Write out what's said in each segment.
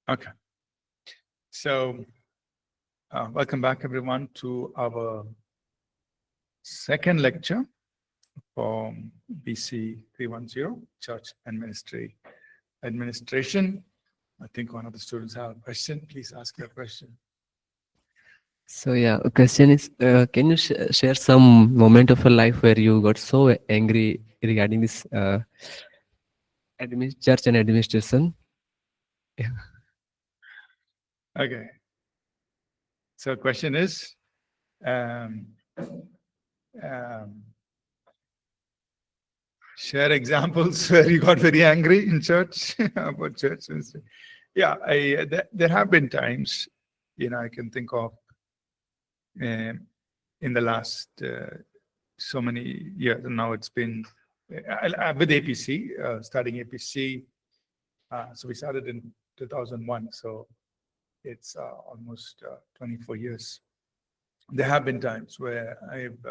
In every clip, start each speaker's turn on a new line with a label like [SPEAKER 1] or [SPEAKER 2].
[SPEAKER 1] Okay. So, welcome back, everyone, to our second lecture for BC310 Church and Ministry Administration. I think one of the students have a question. Please ask your question.
[SPEAKER 2] So a question is, can you share some moment of your life where you got so angry regarding this church and administration? Yeah.
[SPEAKER 1] Okay. So, question is, share examples where you got very angry in church about church. Yeah, there have been times, I can think of in the last so many years. Now it's been with APC, starting APC. So we started in 2001. So it's almost 24 years. There have been times where I've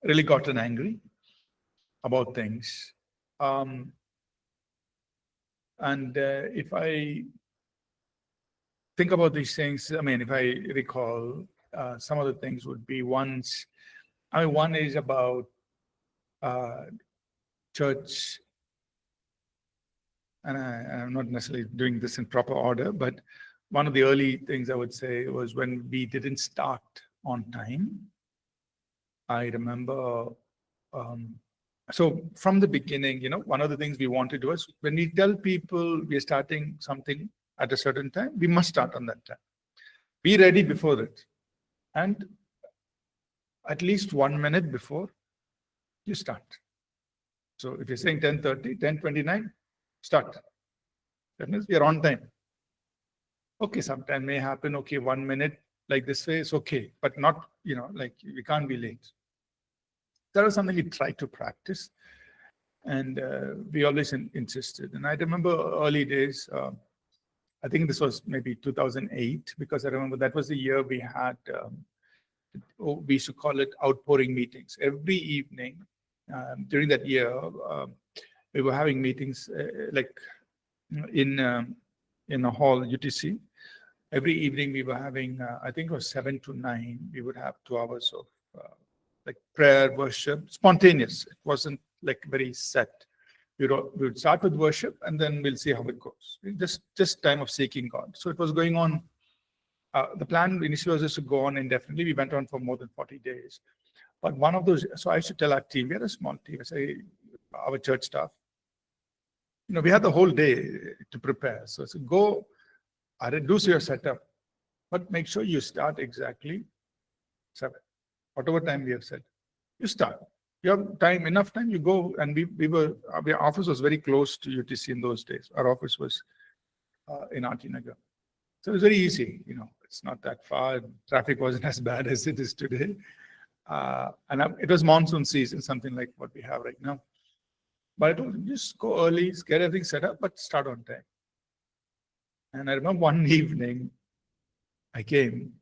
[SPEAKER 1] really gotten angry about things. And if I think about these things, if I recall, some of the things would be one is about church, and I'm not necessarily doing this in proper order, but one of the early things I would say was when we didn't start on time. I remember, so from the beginning, one of the things we wanted to do is when we tell people we're starting something at a certain time, we must start on that time. Be ready before it. And at least 1 minute before you start. So if you're saying 10:30, 10:29, start. That means we are on time. Okay, sometime may happen, okay, 1 minute like this way is okay, but not, like we can't be late. That was something we tried to practice, and we always insisted. And I remember early days, I think this was maybe 2008, because I remember that was the year we had, we used to call it outpouring meetings. Every evening during that year, we were having meetings like in a hall, UTC. Every evening we were having, I think it was 7 to 9, we would have 2 hours of like prayer, worship, spontaneous. It wasn't like very set. We would start with worship and then we'll see how it goes. Just time of seeking God. So it was going on. The plan initially was just to go on indefinitely. We went on for more than 40 days. But one of those, so I used to tell our team, we had a small team, I say, our church staff, we had the whole day to prepare. So go, reduce your setup, but make sure you start exactly 7. Whatever time we have said, you start. You have time, enough time, you go. And our office was very close to UTC in those days. Our office was in RT Nagar. So it was very easy, it's not that far. Traffic wasn't as bad as it is today. And it was monsoon season, something like what we have right now. But I told him, just go early, get everything set up, but start on time. And I remember one evening, I came,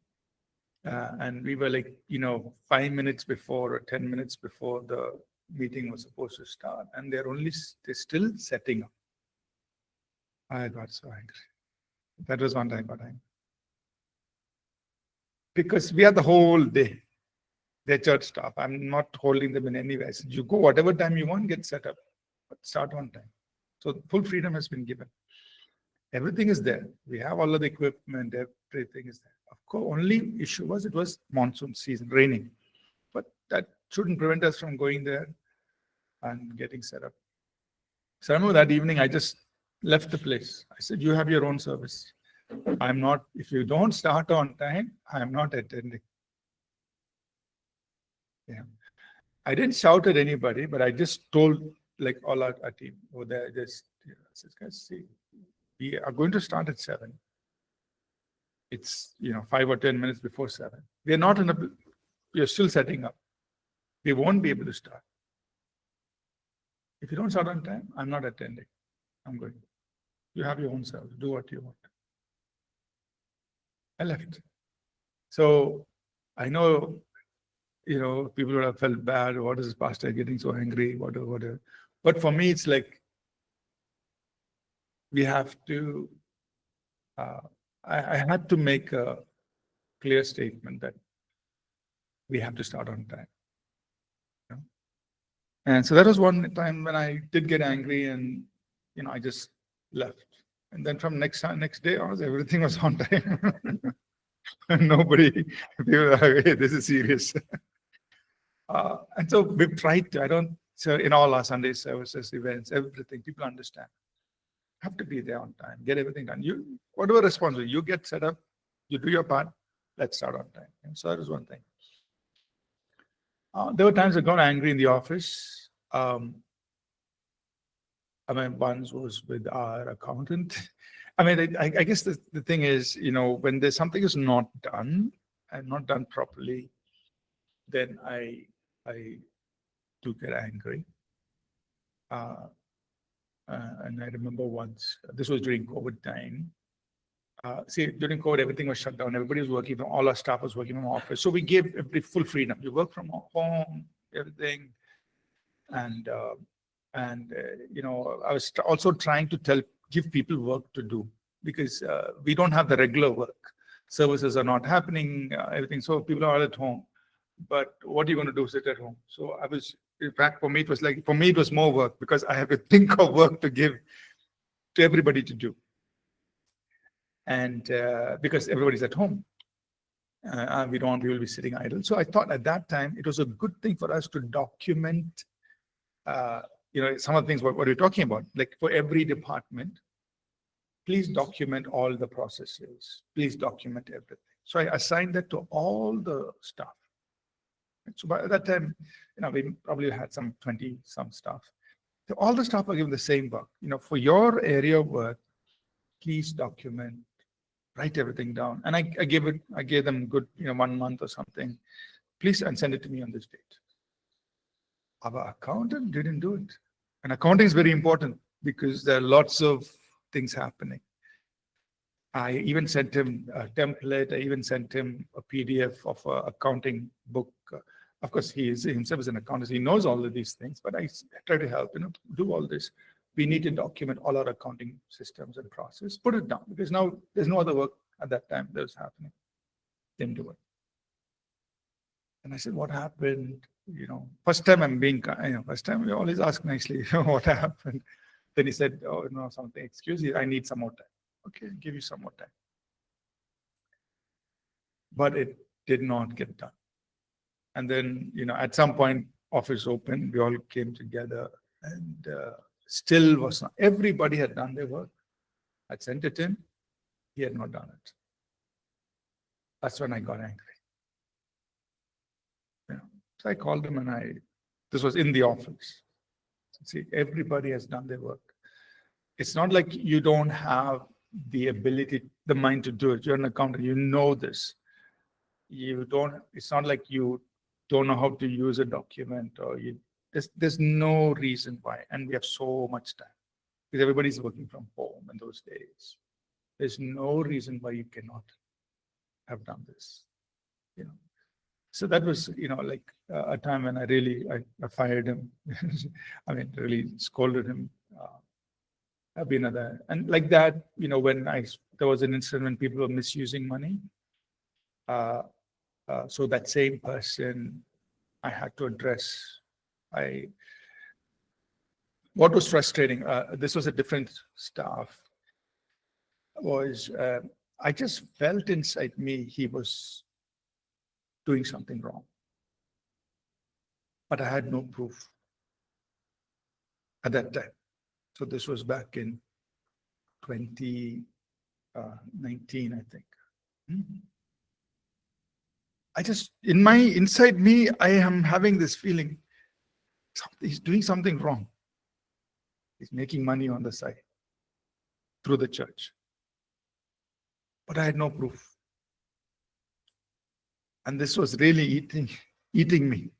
[SPEAKER 1] and we were like, 5 minutes before or 10 minutes before the meeting was supposed to start, and they're still setting up. I got so angry. That was one time I got angry. Because we had the whole day. Their church staff. I'm not holding them in any way. I said, you go whatever time you want, get set up, but start on time. So full freedom has been given. Everything is there. We have all of the equipment, everything is there. Of course, only issue was it was monsoon season, raining. But that shouldn't prevent us from going there and getting set up. So I remember that evening, I just left the place. I said, you have your own service. If you don't start on time, I'm not attending. Yeah. I didn't shout at anybody, but I just told like all our team over there, I said, guys, see, we are going to start at 7. It's 5 or 10 minutes before 7. We are still setting up. We won't be able to start. If you don't start on time, I'm not attending. I'm going. You have your own service. Do what you want. I left. So I know, people would have felt bad. What is this pastor getting so angry? Whatever. But for me, it's like we have to I had to make a clear statement that we have to start on time. You know? And so that was one time when I did get angry, and I just left. And then from next day on, everything was on time. Nobody, people were like, hey, this is serious. And so we've tried to, so in all our Sunday services, events, everything, people understand. Have to be there on time, get everything done. Whatever responsibility, you get set up, you do your part, let's start on time. And so that is one thing. There were times I got angry in the office. Once was with our accountant. I guess the thing is, when there's something is not done and not done properly, then I do get angry. And I remember once, this was during COVID time. During COVID, everything was shut down. Everybody was working from, all our staff was working from office. So we gave everybody full freedom. You work from home, everything. And I was also trying to give people work to do, because we don't have the regular work. Services are not happening, everything. So people are all at home. But what are you going to do? Sit at home? So in fact, for me, it was more work, because I have to think of work to give to everybody to do. And because everybody's at home, we will be sitting idle. So I thought at that time, it was a good thing for us to document, some of the things what we're talking about. Like for every department, please document all the processes. Please document everything. So I assigned that to all the staff. So by that time, we probably had some 20-some staff. So all the staff are given the same work. For your area of work, please document, write everything down. And I gave them good, 1 month or something. Please, and send it to me on this date. Our accountant didn't do it. And accounting is very important, because there are lots of things happening. I even sent him a template. I even sent him a PDF of an accounting book. Of course, he himself is an accountant. He knows all of these things, but I try to help, do all this. We need to document all our accounting systems and process, put it down, because now there's no other work at that time that was happening. Didn't do it. And I said, what happened? First time I'm being, first time we always ask nicely, what happened? Then he said, oh, no, something, excuse me, I need some more time. Okay, I'll give you some more time. But it did not get done. And then, at some point, office opened, we all came together, and still was not, everybody had done their work. I sent it in, he had not done it. That's when I got angry. So I called him, and this was in the office. See, everybody has done their work. It's not like you don't have the ability, the mind to do it. You're an accountant, you know this. It's not like you don't know how to use a document, or there's no reason why. And we have so much time, because everybody's working from home in those days. There's no reason why you cannot have done this. So that was, like a time when I fired him. Really scolded him. I've been other, and like that, when there was an incident when people were misusing money. So that same person I had to address. What was frustrating, this was a different staff, was I just felt inside me he was doing something wrong. But I had no proof at that time. So this was back in 2019, I think. Inside me, I am having this feeling, he's doing something wrong. He's making money on the side through the church. But I had no proof. And this was really eating me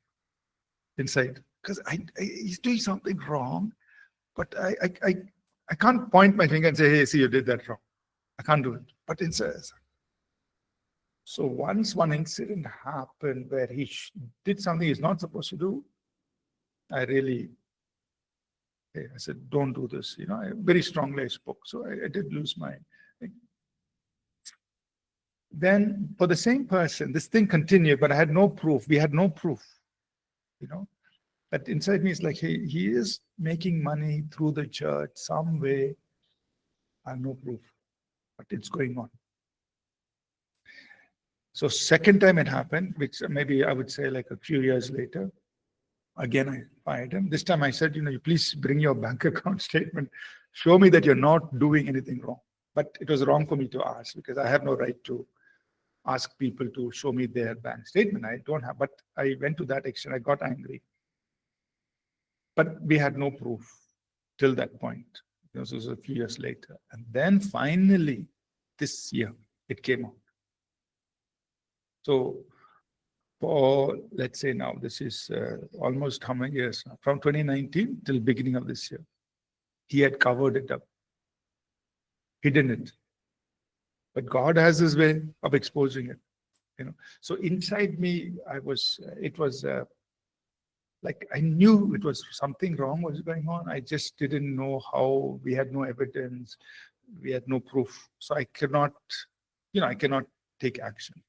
[SPEAKER 1] inside, because he's doing something wrong, but I can't point my finger and say, hey, see, you did that wrong. I can't do it. But inside. So once one incident happened where he did something he's not supposed to do, I said, don't do this. I very strongly spoke. So I did lose my thing. Then for the same person, this thing continued, but I had no proof. We had no proof, But inside me, it's like, hey, he is making money through the church some way. I have no proof, but it's going on. So second time it happened, which maybe I would say like a few years later, again, I fired him. This time I said, you please bring your bank account statement. Show me that you're not doing anything wrong. But it was wrong for me to ask because I have no right to ask people to show me their bank statement. I don't have, but I went to that extent. I got angry. But we had no proof till that point. This was a few years later. And then finally, this year, it came out. So for, let's say now, this is almost how many years now? From 2019 till beginning of this year. He had covered it up, hidden it. But God has his way of exposing it. So inside me, it was like I knew it was something wrong was going on. I just didn't know how. We had no evidence. We had no proof. So I cannot take action.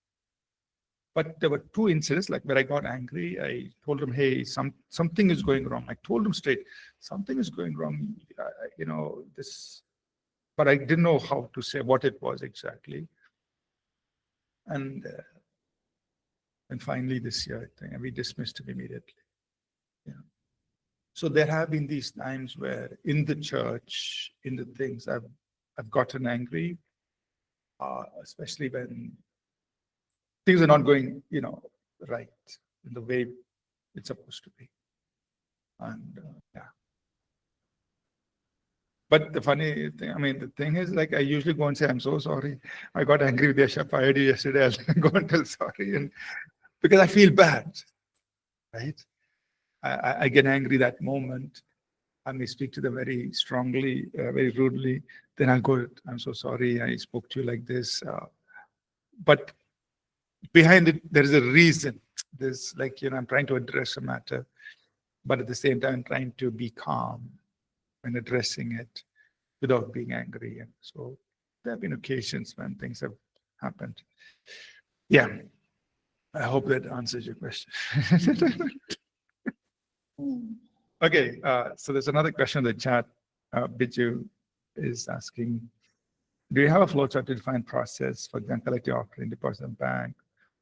[SPEAKER 1] But there were two incidents, like where I got angry. I told him, hey, something is going wrong. I told him straight, something is going wrong. This, but I didn't know how to say what it was exactly. And finally this year, I think, we dismissed him immediately. So there have been these times where in the church, in the things, I've gotten angry, especially when things are not going, right in the way it's supposed to be. And yeah. But the funny thing, the thing is, like, I usually go and say, I'm so sorry. I got angry with Yasha, fired you yesterday. I'll go and tell sorry. And because I feel bad, right? I get angry that moment. I may speak to them very strongly, very rudely. Then I'll go, I'm so sorry. I spoke to you like this. But behind it, there is a reason. There's like, I'm trying to address a matter, but at the same time, I'm trying to be calm when addressing it without being angry. And so there have been occasions when things have happened. Yeah. I hope that answers your question. Okay, so there's another question in the chat. Biju is asking, do you have a flowchart to define process, for example, collect your offering, deposit in bank,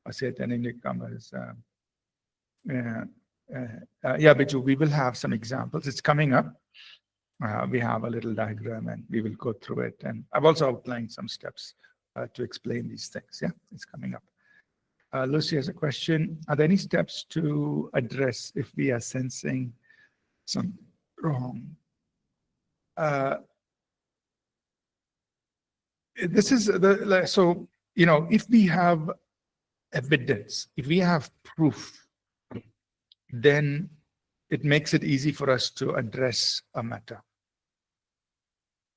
[SPEAKER 1] or say attending newcomers? Yeah, Biju, we will have some examples. It's coming up. We have a little diagram and we will go through it. And I've also outlined some steps to explain these things. Yeah, it's coming up. Lucy has a question. Are there any steps to address if we are sensing something wrong? This is so, if we have evidence, if we have proof, then it makes it easy for us to address a matter.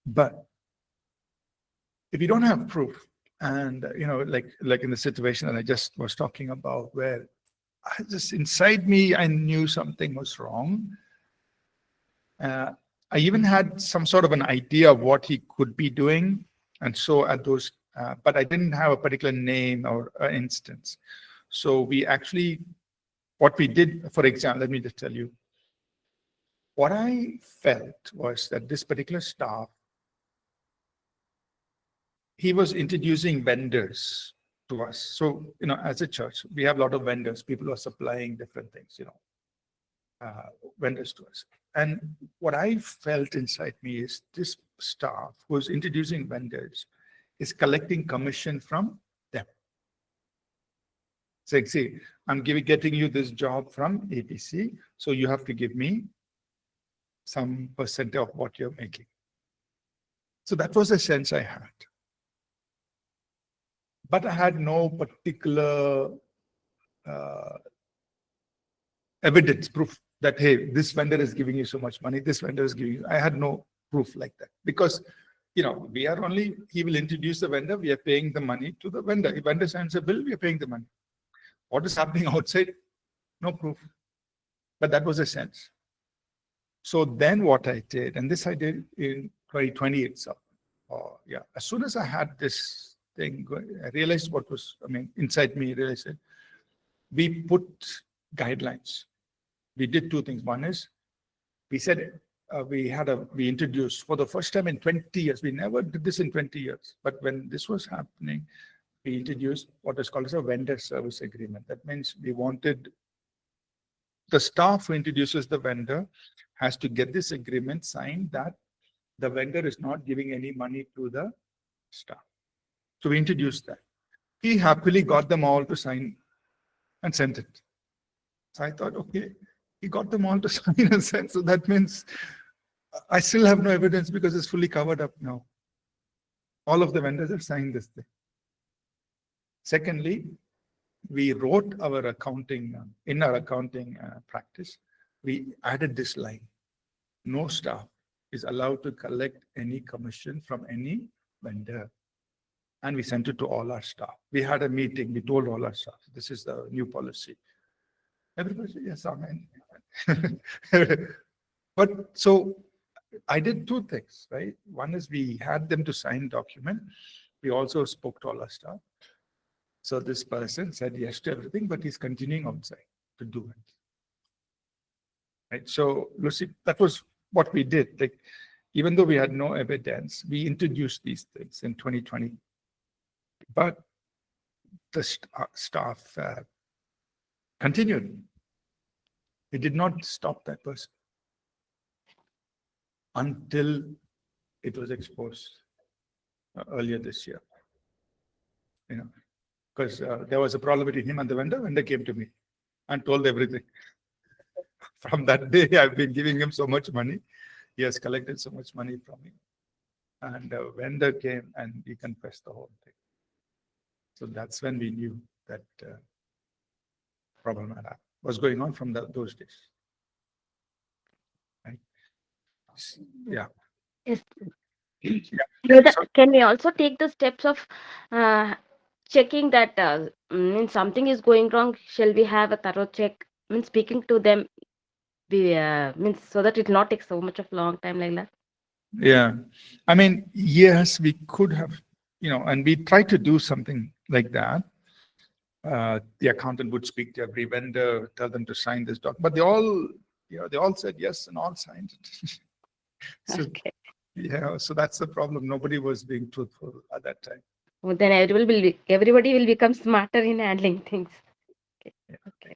[SPEAKER 1] But if you don't have proof, and like in the situation that I just was talking about, where I just inside me, I knew something was wrong. I even had some sort of an idea of what he could be doing. And so at those, but I didn't have a particular name or instance. So we actually, what we did, for example, let me just tell you, what I felt was that this particular staff, he was introducing vendors to us. So, as a church, we have a lot of vendors, people who are supplying different things, vendors to us. And what I felt inside me is this staff who is introducing vendors is collecting commission from them. Saying, see, I'm getting you this job from APC, so you have to give me some percent of what you're making. So that was the sense I had. But I had no particular evidence, proof that, hey, this vendor is giving you so much money, this vendor is giving you. I had no proof like that because, we are only, he will introduce the vendor, we are paying the money to the vendor. If vendor sends a bill, we are paying the money. What is happening outside? No proof. But that was a sense. So then what I did, and this I did in 2020 itself. As soon as I had this thing. I realized what was, inside me, I realized it. We put guidelines. We did two things. One is, we said, we introduced for the first time in 20 years, we never did this in 20 years, but when this was happening, we introduced what is called as a vendor service agreement. That means we wanted the staff who introduces the vendor has to get this agreement signed that the vendor is not giving any money to the staff. So we introduced that. He happily got them all to sign and sent it. So I thought, okay, he got them all to sign and send. So that means I still have no evidence because it's fully covered up now. All of the vendors have signed this thing. Secondly, we wrote our accounting, in our accounting practice, we added this line. No staff is allowed to collect any commission from any vendor. And we sent it to all our staff. We had a meeting, we told all our staff, this is the new policy. Everybody said, yes, amen. But so I did two things, right? One is we had them to sign document. We also spoke to all our staff. So this person said yes to everything, but he's continuing outside to do it. Right? So Lucy, that was what we did. Like, even though we had no evidence, we introduced these things in 2020. But the staff continued. It did not stop that person until it was exposed earlier this year. Because there was a problem between him and the vendor. Vendor came to me and told everything. From that day, I've been giving him so much money. He has collected so much money from me. And the vendor came and he confessed the whole thing. So that's when we knew that problem was going on from those days. Right? Yeah.
[SPEAKER 3] Yes.
[SPEAKER 1] Yeah.
[SPEAKER 3] Can we also take the steps of checking that means something is going wrong? Shall we have a thorough check? Means speaking to them, means so that it will not take so much of long time like that.
[SPEAKER 1] Yeah. Yes, we could have, and we tried to do something like that. The accountant would speak to every vendor, tell them to sign this document, but they all said yes and all signed it. So,
[SPEAKER 3] Okay.
[SPEAKER 1] yeah, so that's the problem. Nobody was being truthful at that time.
[SPEAKER 3] Well, then everybody will become smarter in handling things. Okay.
[SPEAKER 1] Yeah.
[SPEAKER 3] Okay.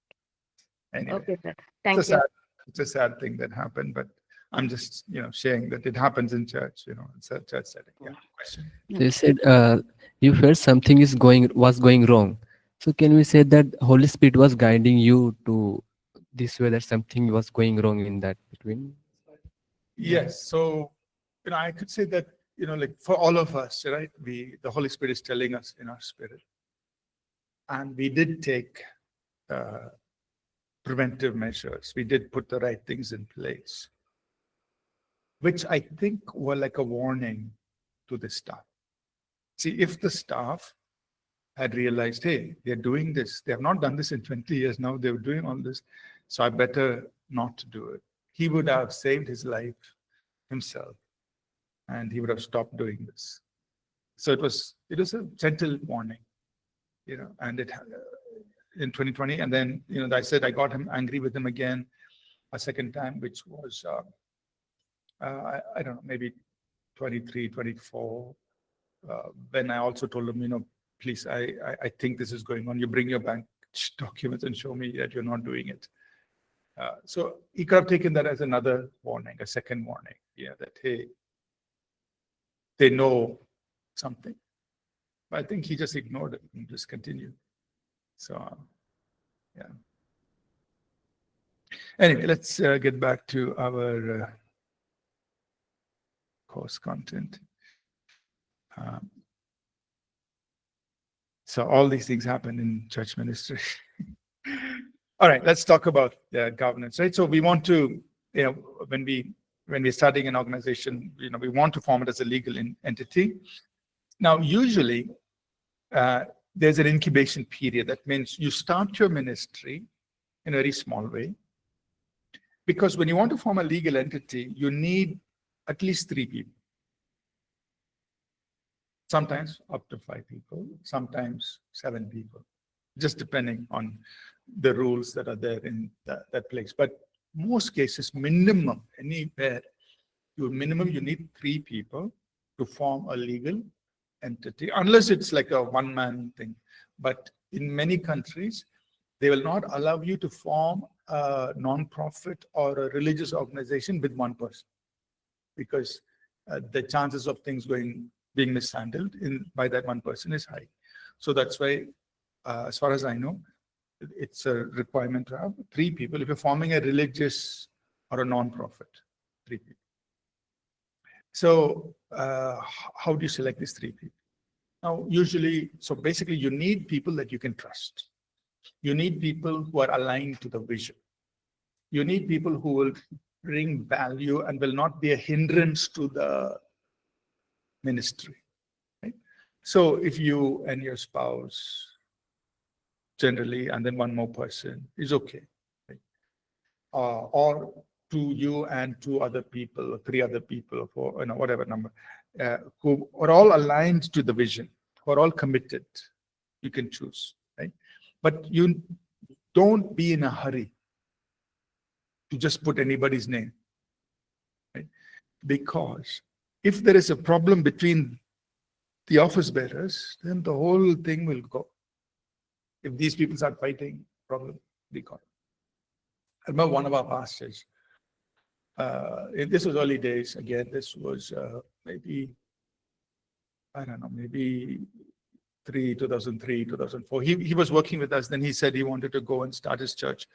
[SPEAKER 1] Anyway,
[SPEAKER 3] Okay, sir. Thank you.
[SPEAKER 1] It's a sad thing that happened, but I'm just, sharing that it happens in church, it's a church setting. Yeah. Question.
[SPEAKER 2] So you said you felt something was going wrong. So can we say that Holy Spirit was guiding you to this way, that something was going wrong in that between?
[SPEAKER 1] Yes. So, I could say that, like for all of us, right, the Holy Spirit is telling us in our spirit. And we did take preventive measures. We did put the right things in place, which I think were like a warning to the staff. See, if the staff had realized, hey, they're doing this, they have not done this in 20 years now, they're doing all this, so I better not do it. He would have saved his life himself, and he would have stopped doing this. So it was a gentle warning, and it in 2020, and then I said I got him angry with him again a second time, which was I don't know, maybe 23, 24, when I also told him, please, I think this is going on. You bring your bank documents and show me that you're not doing it. So he could have taken that as another warning, a second warning. Yeah, that, hey, they know something. But I think he just ignored it and just continued. So, yeah. Anyway, let's get back to our course content. So all these things happen in church ministry. All right, let's talk about governance, right? So we want to, when we're starting an organization, we want to form it as a legal entity. Now, usually, there's an incubation period. That means you start your ministry in a very small way. Because when you want to form a legal entity, you need at least 3 people. Sometimes up to 5 people, sometimes 7 people, just depending on the rules that are there in that place. But most cases, minimum, anywhere, you need 3 people to form a legal entity, unless it's like a one-man thing. But in many countries, they will not allow you to form a non-profit or a religious organization with one person, because the chances of things being mishandled by that one person is high. So that's why, as far as I know, it's a requirement to have 3 people. If you're forming a religious or a non-profit, 3 people. So how do you select these 3 people? Now, usually, so basically you need people that you can trust. You need people who are aligned to the vision. You need people who will bring value and will not be a hindrance to the ministry. Right? So if you and your spouse generally, and then one more person is okay. Right? Or 2 you and 2 other people, or 3 other people, or whatever number, who are all aligned to the vision, who are all committed. You can choose, right? But you don't be in a hurry to just put anybody's name, right? Because if there is a problem between the office bearers, then the whole thing will go. If these people start fighting, problem be gone. I remember one of our pastors, this was early days, again, this was maybe 2003, 2004. He was working with us. Then he said he wanted to go and start his church,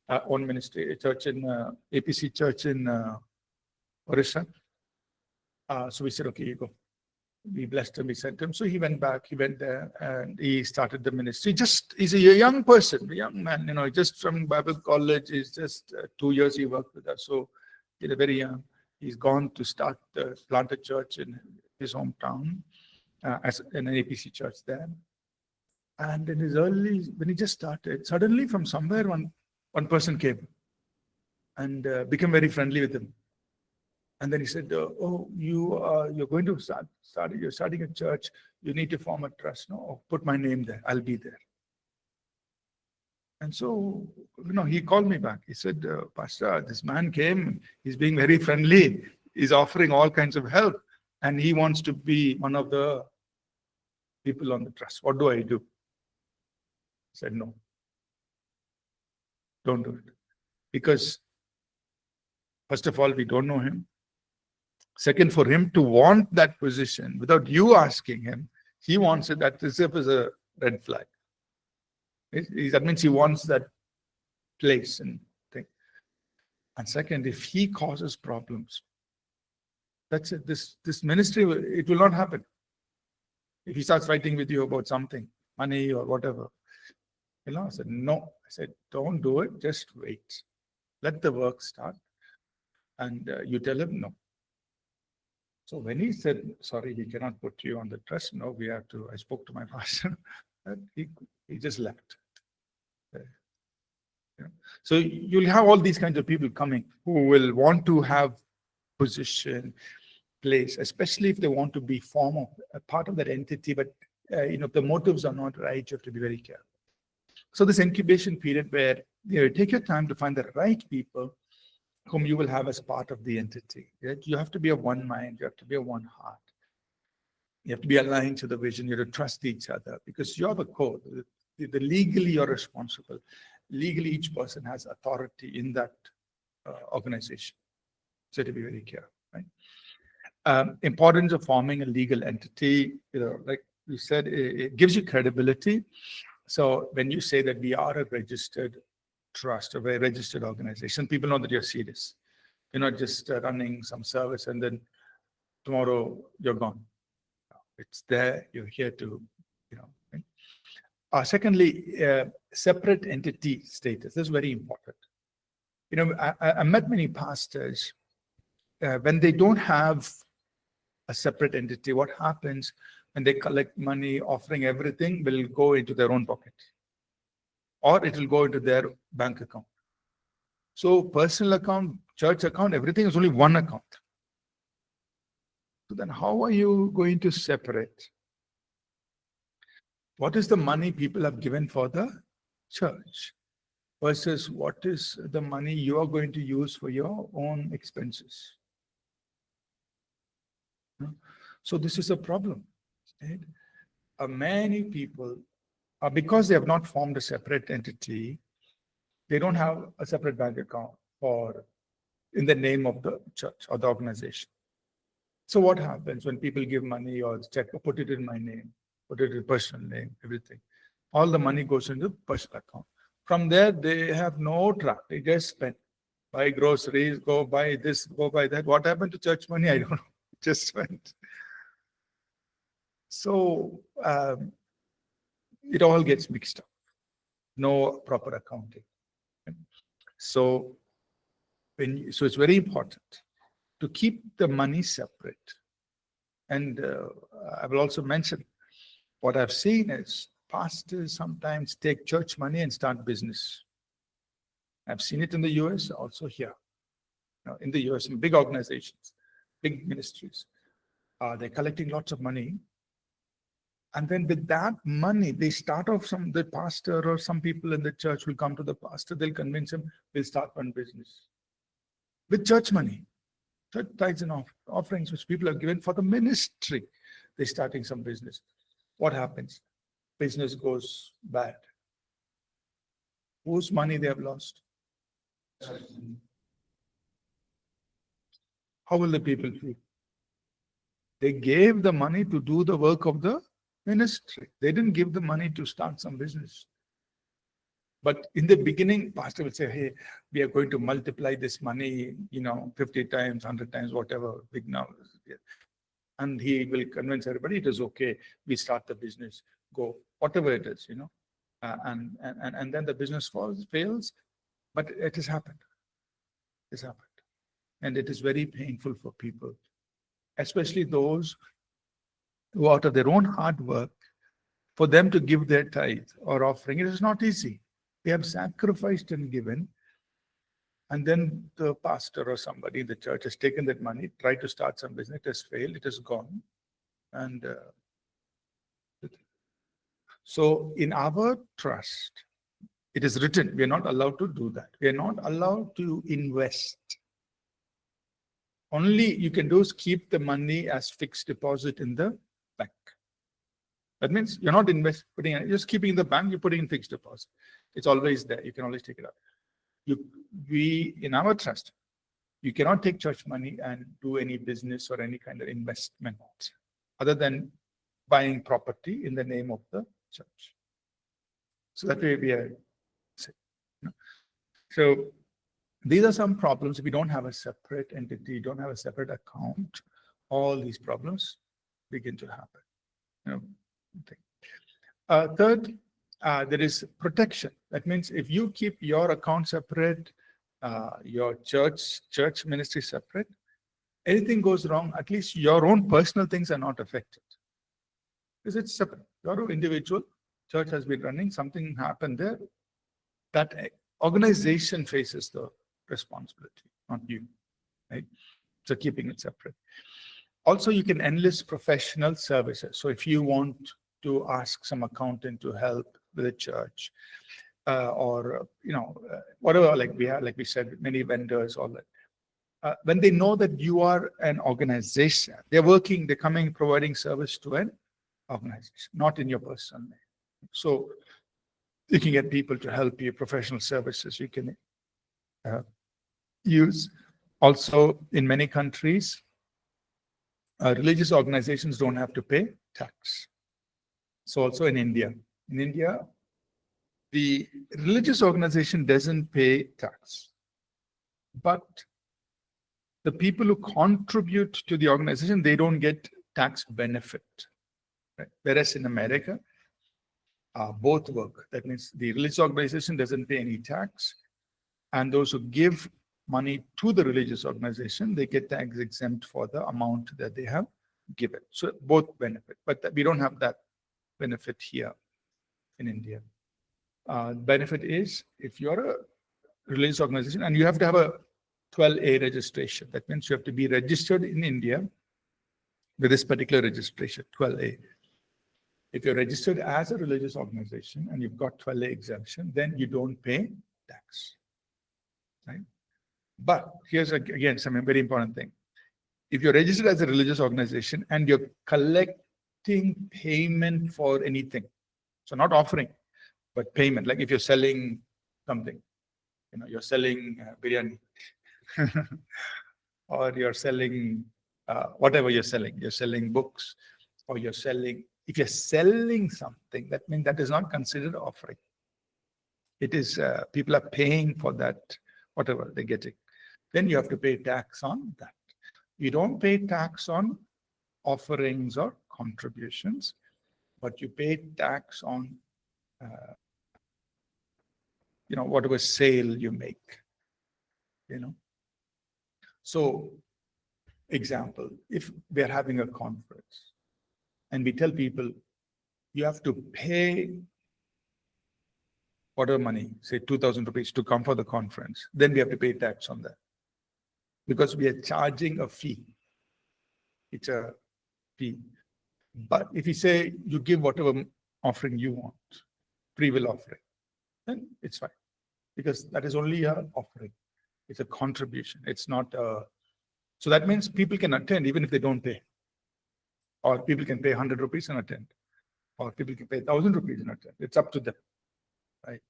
[SPEAKER 1] own ministry, a church in APC church in Orissa. So we said, okay, you go. We blessed him, we sent him. So he went back, he went there, and he started the ministry. He's a young person, a young man, just from Bible College. He's just 2 years he worked with us. So he's very young. He's gone to plant a church in his hometown, as in an APC church there. And in his when he just started, suddenly from somewhere, one person came and became very friendly with him. And then he said, "Oh, you're going to you're starting a church. You need to form a trust. No, put my name there. I'll be there." And so, he called me back. He said, "Pastor, this man came. He's being very friendly. He's offering all kinds of help, and he wants to be one of the people on the trust. What do I do?" I said, "No, don't do it, because first of all, we don't know him. Second, for him to want that position without you asking him, he wants it. That itself is a red flag. That means he wants that place and thing. And second, if he causes problems, that's it. This ministry, it will not happen. If he starts fighting with you about something, money or whatever." I said, "No." I said, "Don't do it. Just wait. Let the work start. And you tell him no." So when he said, "Sorry, we cannot put you on the trust. No, we have to," I spoke to my pastor. He just left. So you'll have all these kinds of people coming who will want to have position, place, especially if they want to be a part of that entity. But if the motives are not right, you have to be very careful. So this incubation period where take your time to find the right people whom you will have as part of the entity. You have to be of one mind. You have to be of one heart. You have to be aligned to the vision. You have to trust each other, because you're the core. Legally, you're responsible. Legally, each person has authority in that organization. So to be very careful, right? Importance of forming a legal entity, like you said, it gives you credibility. So when you say that we are a registered trust, a very registered organization, people know that you're serious. You're not just running some service and then tomorrow you're gone. It's there. You're here to, right? Secondly, separate entity status. This is very important. I met many pastors when they don't have a separate entity. What happens when they collect money, offering everything will go into their own pocket, or it will go into their bank account. So personal account, church account, everything is only one account. So then how are you going to separate? What is the money people have given for the church versus what is the money you are going to use for your own expenses? So this is a problem. Right? Many people, because they have not formed a separate entity, they don't have a separate bank account or in the name of the church or the organization. So what happens when people give money or check, put it in my name, put it in personal name, everything? All the money goes into personal account. From there, they have no track. They just spend, buy groceries, go buy this, go buy that. What happened to church money? I don't know. Just spent. So it all gets mixed up. No proper accounting. So it's very important to keep the money separate. And I will also mention what I've seen is pastors sometimes take church money and start business. I've seen it in the US, also here. In the US, in big organizations, big ministries, they're collecting lots of money. And then with that money, they start off the pastor or some people in the church will come to the pastor, they'll convince him, we'll start one business. With church money, church tithes and offerings which people have given for the ministry, they're starting some business. What happens? Business goes bad. Whose money they have lost? How will the people feel? They gave the money to do the work of the ministry. They didn't give the money to start some business. But in the beginning, pastor will say, hey, we are going to multiply this money, 50 times, 100 times, whatever, big now. And he will convince everybody it is okay. We start the business, go, whatever it is, and then the business fails, but it has happened. It's happened. And it is very painful for people, especially those who out of their own hard work, for them to give their tithe or offering. It is not easy. They have sacrificed and given, and then the pastor or somebody in the church has taken that money, tried to start some business, it has failed, it has gone. And so in our trust, it is written, we are not allowed to do that. We are not allowed to invest. Only you can do is keep the money as fixed deposit in the bank. That means you're not putting it, just keeping in the bank, you're putting in fixed deposit. It's always there. You can always take it out. In our trust, you cannot take church money and do any business or any kind of investment other than buying property in the name of the church. So that way we are safe. So these are some problems. If you don't have a separate entity, you don't have a separate account, all these problems begin to happen. Third, there is protection. That means if you keep your account separate, your church ministry separate, anything goes wrong, at least your own personal things are not affected. Because it's separate. You're an individual, church has been running, something happened there, that organization faces the responsibility, not you, right? So keeping it separate. Also, you can enlist professional services. So if you want to ask some accountant to help with the church, or whatever, like we said, many vendors, all that. When they know that you are an organization, they're coming, providing service to an organization, not in your personal name. So you can get people to help you, professional services you can use. Also, in many countries, religious organizations don't have to pay tax. So also in India, the religious organization doesn't pay tax, but the people who contribute to the organization, they don't get tax benefit. Right? Whereas in America, both work. That means the religious organization doesn't pay any tax, and those who give money to the religious organization, they get tax exempt for the amount that they have given. So both benefit, but we don't have that benefit here in India. Benefit is if you're a religious organization and you have to have a 12A registration. That means you have to be registered in India with this particular registration, 12A. If you're registered as a religious organization and you've got 12A exemption, then you don't pay tax, right? But here's again some very important thing. If you're registered as a religious organization and you're collecting payment for anything, so not offering, but payment, like if you're selling something, you're selling biryani, or you're selling whatever you're selling books, or if you're selling something, that means that is not considered offering. It is, people are paying for that, whatever they're getting. Then you have to pay tax on that. You don't pay tax on offerings or contributions, but you pay tax on, whatever sale you make, So, example, if we're having a conference and we tell people, you have to pay whatever money, say 2,000 rupees to come for the conference, then we have to pay tax on that. Because we are charging a fee. It's a fee. But if you say you give whatever offering you want, free will offering, then it's fine. Because that is only an offering. It's a contribution. It's not a... So that means people can attend even if they don't pay. Or people can pay 100 rupees and attend. Or people can pay 1,000 rupees and attend. It's up to them. Right?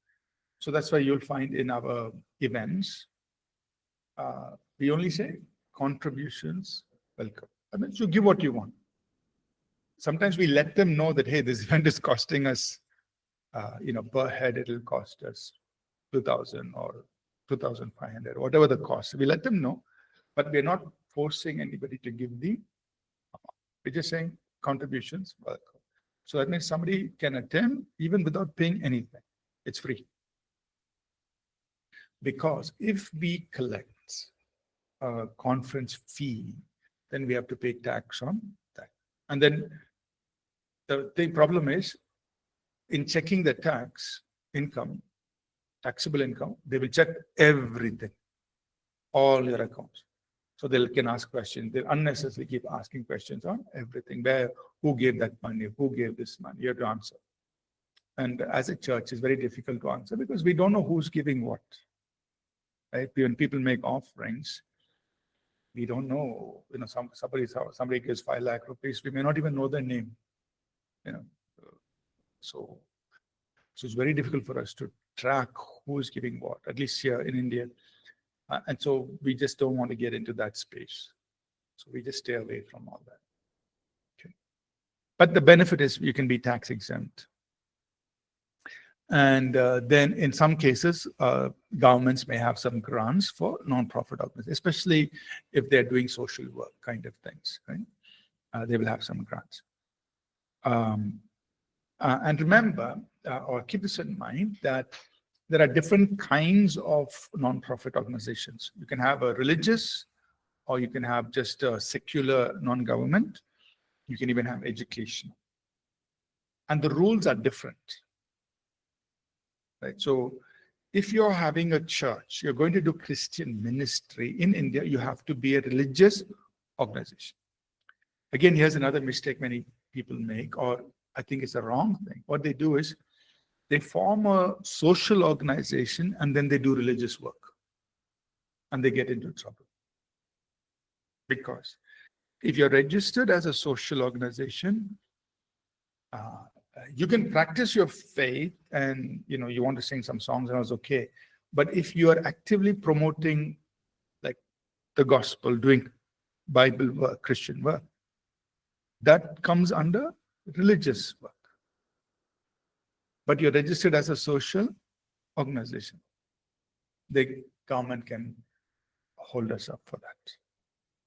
[SPEAKER 1] So that's why you'll find in our events, we only say contributions, welcome. I mean, you give what you want. Sometimes we let them know that, hey, this event is costing us, per head, it'll cost us 2,000 or 2,500, whatever the cost. We let them know, but we're not forcing anybody to give the amount. We're just saying contributions, welcome. So that means somebody can attend even without paying anything. It's free. Because if we collect a conference fee, then we have to pay tax on that. And then the problem is, in checking the taxable income, they will check everything, all your accounts. So they can ask questions. They unnecessarily keep asking questions on everything. Who gave that money? Who gave this money? You have to answer. And as a church, it's very difficult to answer because we don't know who's giving what. Right? When people make offerings, we don't know. Somebody gives 5 lakh rupees. We may not even know their name. So it's very difficult for us to track who is giving what, at least here in India. And so we just don't want to get into that space. So we just stay away from all that. Okay. But the benefit is you can be tax exempt. And then in some cases, governments may have some grants for non-profit organizations, especially if they're doing social work kind of things, right? They will have some grants. And remember, or keep this in mind, that there are different kinds of non-profit organizations. You can have a religious, or you can have just a secular non-government. You can even have education. And the rules are different. Right? So if you're having a church, you're going to do Christian ministry in India, you have to be a religious organization. Again, here's another mistake many people make, or I think it's a wrong thing. What they do is they form a social organization and then they do religious work. And they get into trouble. Because if you're registered as a social organization, you can practice your faith and, you want to sing some songs and it's okay. But if you are actively promoting like the gospel, doing Bible work, Christian work, that comes under religious work. But you're registered as a social organization. The government can hold us up for that.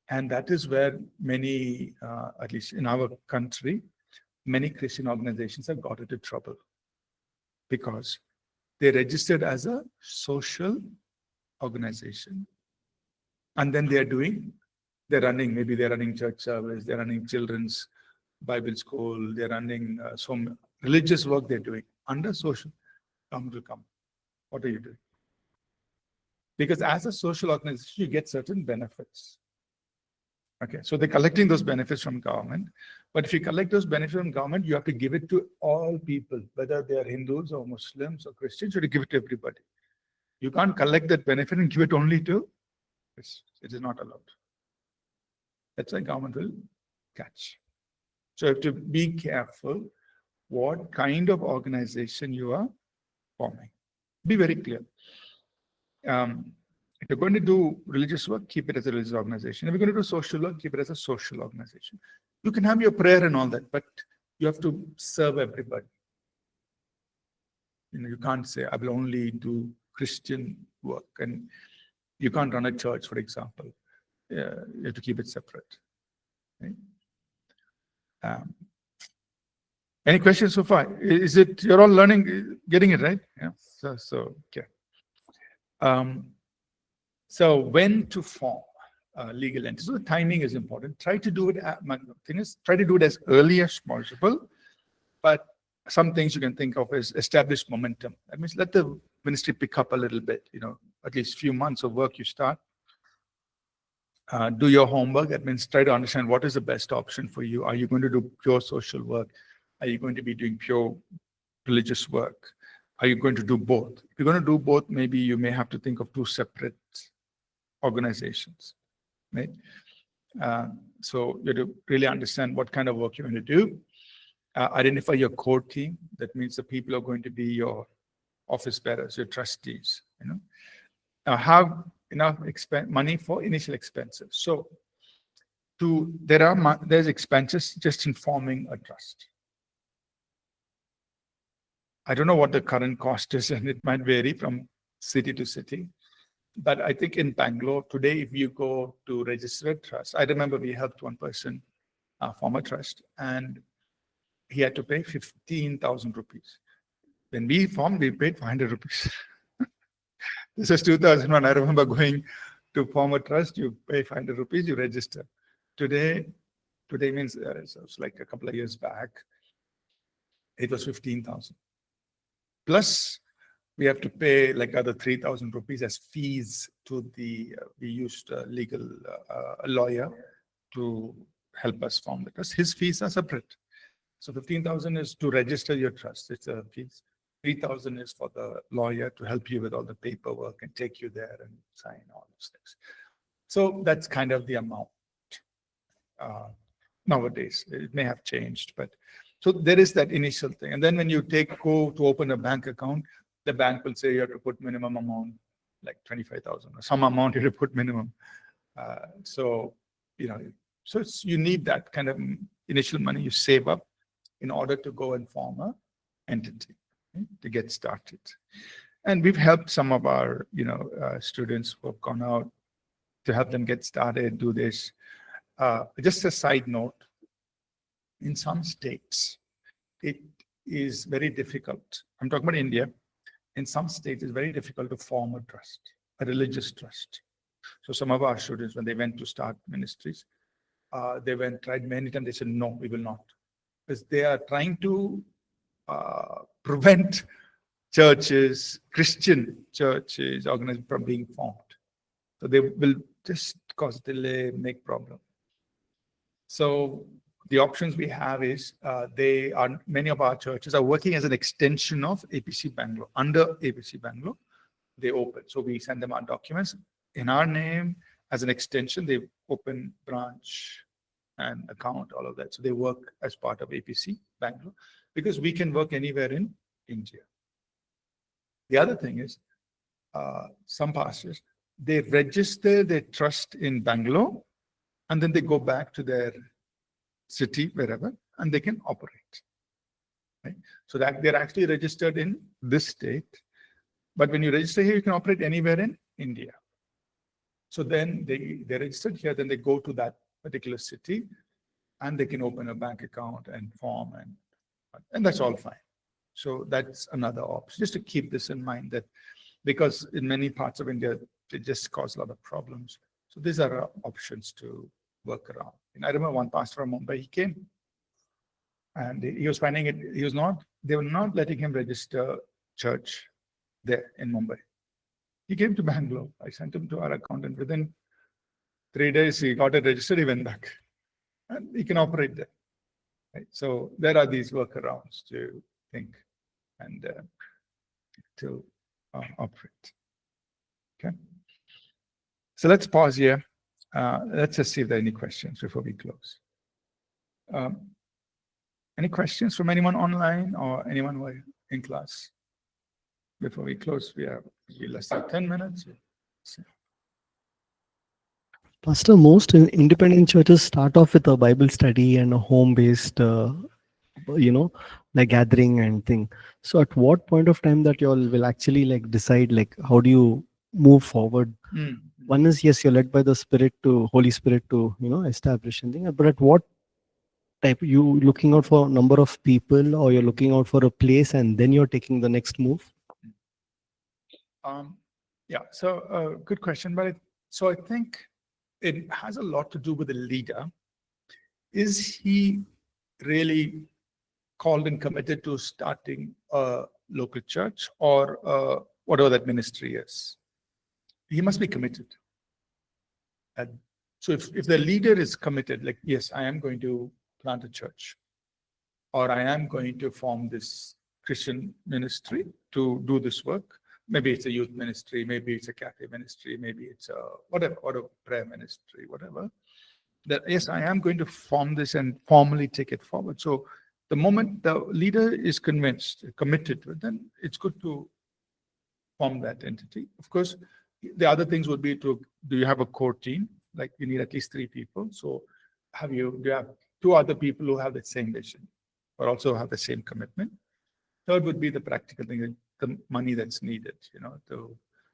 [SPEAKER 1] And that is where many, at least in our country, many Christian organizations have got into trouble because they registered as a social organization. And then they're running church service, they're running children's Bible school, they're running some religious work they're doing under social. Government will come. What are you doing? Because as a social organization, you get certain benefits. Okay, so they're collecting those benefits from government. But if you collect those benefits from government, you have to give it to all people, whether they are Hindus or Muslims or Christians, you have to give it to everybody. You can't collect that benefit and give it only to Christians. It is not allowed. That's why government will catch. So you have to be careful what kind of organization you are forming. Be very clear. If you're going to do religious work, keep it as a religious organization. If you're going to do social work, keep it as a social organization. You can have your prayer and all that, but you have to serve everybody. You can't say, I will only do Christian work, and you can't run a church, for example. You have to keep it separate. Okay? Any questions so far? Is it, you're all learning, getting it right? Yeah. Okay. So when to form legal entities? So the timing is important. Try to do it. Try to do it as early as possible. But some things you can think of as established momentum. That means let the ministry pick up a little bit. At least a few months of work you start. Do your homework. That means try to understand what is the best option for you. Are you going to do pure social work? Are you going to be doing pure religious work? Are you going to do both? If you're going to do both, maybe you may have to think of two separate organizations, right? So you have to really understand what kind of work you're going to do. Identify your core team. That means the people are going to be your office bearers, your trustees. Have enough money for initial expenses. So there's expenses just in forming a trust. I don't know what the current cost is, and it might vary from city to city. But I think in Bangalore today, if you go to register a trust, I remember we helped one person form a trust, and he had to pay 15,000 rupees. When we formed, we paid 500 rupees. This was 2001. I remember going to form a trust, you pay 500 rupees, you register. Today means so it's like a couple of years back, it was 15,000. Plus, we have to pay like other 3,000 rupees as fees to we used a legal lawyer to help us form the trust. His fees are separate. So 15,000 is to register your trust. It's a fees. 3,000 is for the lawyer to help you with all the paperwork and take you there and sign all those things. So that's kind of the amount nowadays. It may have changed, but so there is that initial thing. And then when you go to open a bank account, the bank will say you have to put minimum amount, like 25,000 or some amount you have to put minimum. So you need that kind of initial money you save up in order to go and form a entity, right, to get started. And we've helped some of our students who have gone out to help them get started, do this. Just a side note, in some states, it is very difficult. I'm talking about India. In some states, it's very difficult to form a trust, a religious trust. So some of our students, when they went to start ministries, they tried many times. They said, no, we will not. Because they are trying to prevent churches, Christian churches, organizations from being formed. So they will just cause delay, make problem. So the options we have is many of our churches are working as an extension of APC Bangalore. Under APC Bangalore, they open. So we send them our documents in our name as an extension. They open branch and account, all of that. So they work as part of APC Bangalore because we can work anywhere in India. The other thing is some pastors, they register their trust in Bangalore and then they go back to their city, wherever, and they can operate. Right? So that they're actually registered in this state. But when you register here, you can operate anywhere in India. So then they're registered here, then they go to that particular city and they can open a bank account and form and that's all fine. So that's another option, just to keep this in mind, that because in many parts of India, it just cause a lot of problems. So these are options to work around. And I remember one pastor from Mumbai, he came and he was finding it, they were not letting him register church there in Mumbai. He came to Bangalore. I sent him to our accountant. Within 3 days, he got it registered, he went back. And he can operate there. Right? So there are these workarounds to think and to operate. Okay. So let's pause here. Let's just see if there are any questions before we close. Any questions from anyone online or anyone who are in class? Before we close, we have less than 10 minutes.
[SPEAKER 4] Pastor, most independent churches start off with a Bible study and a home-based, like gathering and thing. So at what point of time that you all will actually like decide, like how do you move forward? One is, yes, you're led by the Holy Spirit to, establish anything. But at what type, you looking out for a number of people, or you're looking out for a place and then you're taking the next move?
[SPEAKER 1] Yeah, so good question. But so I think it has a lot to do with the leader. Is he really called and committed to starting a local church or whatever that ministry is? He must be committed. And so if the leader is committed, like, yes, I am going to plant a church, or I am going to form this Christian ministry to do this work. Maybe it's a youth ministry, maybe it's a cafe ministry, maybe it's a whatever prayer ministry, whatever. That yes, I am going to form this and formally take it forward. So the moment the leader is convinced, committed to it, then it's good to form that entity. Of course, the other things would be do you have a core team? Like you need at least 3 people. So do you have 2 other people who have the same vision, but also have the same commitment? Third would be the practical thing, the money that's needed,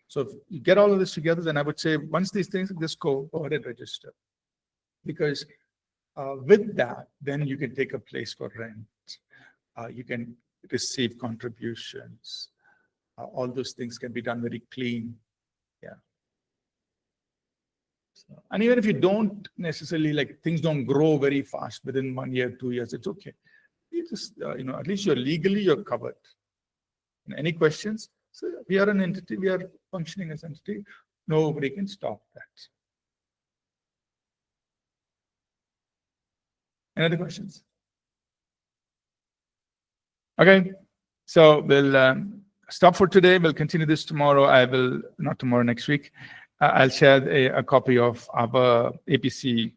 [SPEAKER 1] so if you get all of this together, then I would say once these things, just go ahead and register. Because with that, then you can take a place for rent. You can receive contributions. All those things can be done very clean. Yeah. So, and even if you don't necessarily, like, things don't grow very fast within 1 year, 2 years, it's okay. You just, at least you're covered. And any questions? So we are an entity, we are functioning as an entity. Nobody can stop that. Any other questions? Okay, so we'll stop for today. We'll continue this tomorrow. Not tomorrow, next week. I'll share a copy of our APC,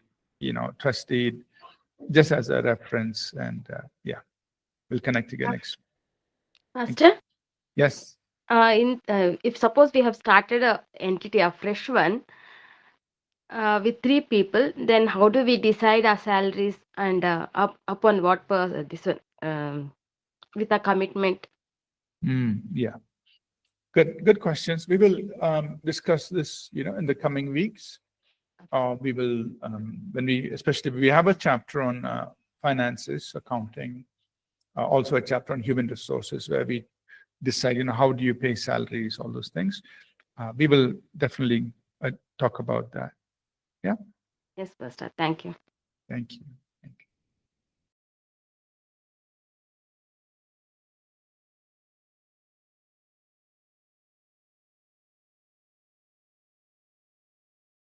[SPEAKER 1] trust deed, just as a reference. And we'll connect again next week.
[SPEAKER 3] Pastor,
[SPEAKER 1] Yes.
[SPEAKER 3] if suppose we have started a entity, a fresh one, with 3 people, then how do we decide our salaries and upon what this one, with a commitment?
[SPEAKER 1] Yeah. Good questions. We will discuss this, in the coming weeks. We will, especially we have a chapter on finances, accounting, also a chapter on human resources where we decide, how do you pay salaries, all those things. We will definitely talk about that. Yeah.
[SPEAKER 3] Yes, Pastor. Thank you.
[SPEAKER 1] Thank you.